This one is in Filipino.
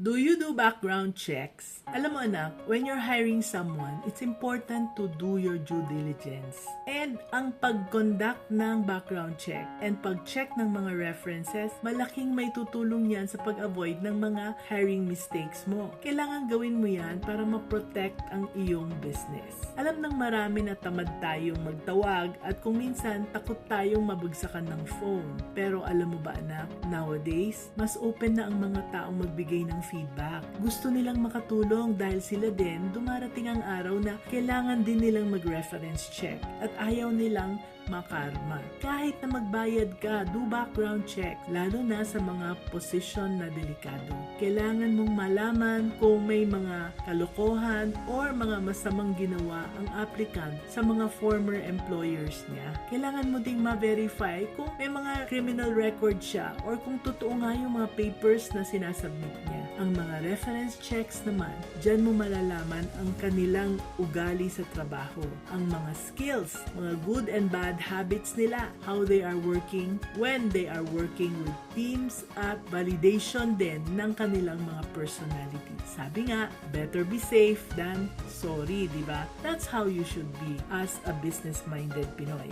Do you do background checks? Alam mo anak, when you're hiring someone, it's important to do your due diligence. And ang pag-conduct ng background check and pag-check ng mga references, malaking may tutulong yan sa pag-avoid ng mga hiring mistakes mo. Kailangan gawin mo yan para ma-protect ang iyong business. Alam ng marami na tamad tayong magtawag at kung minsan takot tayong mabagsakan ng phone. Pero alam mo ba anak, nowadays, mas open na ang mga taong magbigay ng feedback. Gusto nilang makatulong dahil sila din dumarating ang araw na kailangan din nilang mag-reference check at ayaw nilang makarma. Kahit na magbayad ka, do background check, lalo na sa mga posisyon na delikado. Kailangan mong malaman kung may mga kalokohan or mga masamang ginawa ang applicant sa mga former employers niya. Kailangan mo ding ma-verify kung may mga criminal record siya or kung totoo nga yung mga papers na sinasubmit niya. Ang mga reference checks naman, dyan mo malalaman ang kanilang ugali sa trabaho, ang mga skills, mga good and bad habits nila, how they are working, when they are working with teams, at validation din ng kanilang mga personality. Sabi nga, better be safe than sorry, di ba? That's how you should be as a business-minded Pinoy.